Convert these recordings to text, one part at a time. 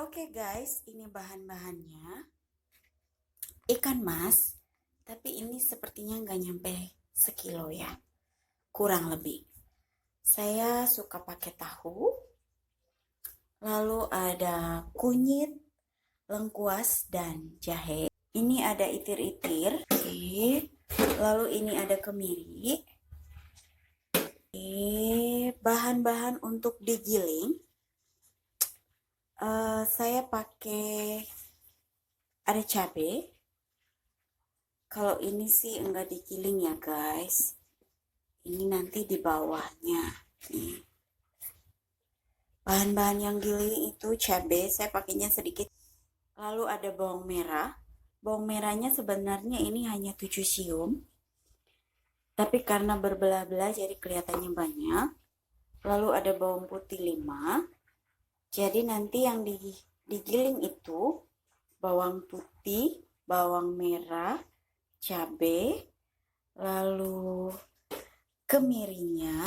Oke guys, ini bahan-bahannya. Ikan mas, tapi ini sepertinya nggak nyampe sekilo ya. Kurang lebih. Saya suka pakai tahu. Lalu ada kunyit, lengkuas, dan jahe. Ini ada itir-itir. Oke. Lalu ini ada kemiri. Bahan-bahan untuk digiling. Saya pakai ada cabai. Kalau ini sih enggak digiling ya guys. Ini nanti di bawahnya. Nih. Bahan-bahan yang giling itu cabai, saya pakainya sedikit. Lalu ada bawang merah. Bawang merahnya sebenarnya ini hanya 7 siung. Tapi karena berbelah-belah jadi kelihatannya banyak. Lalu ada bawang putih 5. Jadi nanti yang digiling itu bawang putih, bawang merah, cabai, lalu kemirinya,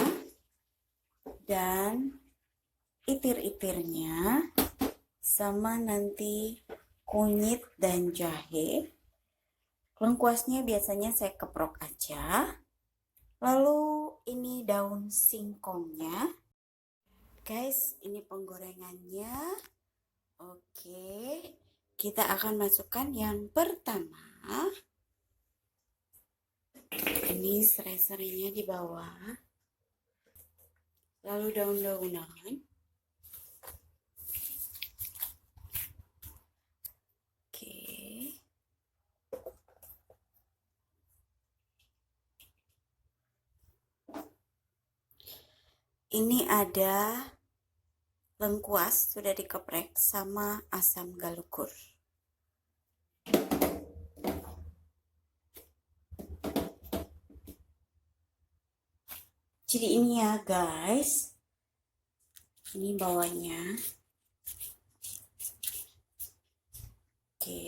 dan itir-itirnya, sama nanti kunyit dan jahe. Lengkuasnya biasanya saya keprok aja. Lalu ini daun singkongnya. Guys, ini penggorengannya. Oke, kita akan masukkan yang pertama. Ini serai-serainya di bawah. Lalu daun-daunan. Oke. Ini ada lengkuas sudah dikeprek sama asam galukur. Jadi ini ya guys. Ini bawahnya. Oke.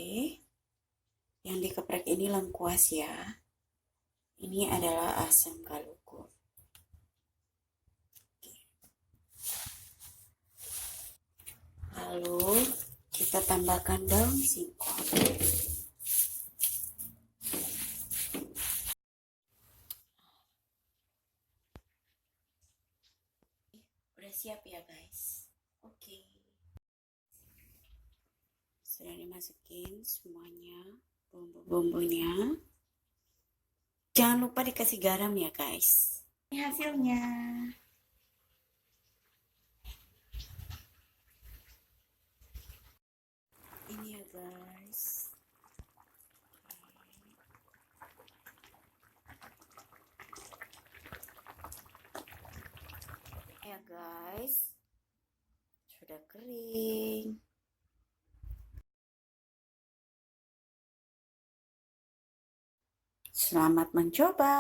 Yang dikeprek ini lengkuas ya. Ini adalah asam galukur. Lalu kita tambahkan daun singkong. Udah siap ya guys. Oke. Sudah dimasukin semuanya bumbu-bumbunya. Jangan lupa dikasih garam ya guys. Ini hasilnya. Ini ya guys. Ya guys. Sudah kering. Selamat mencoba.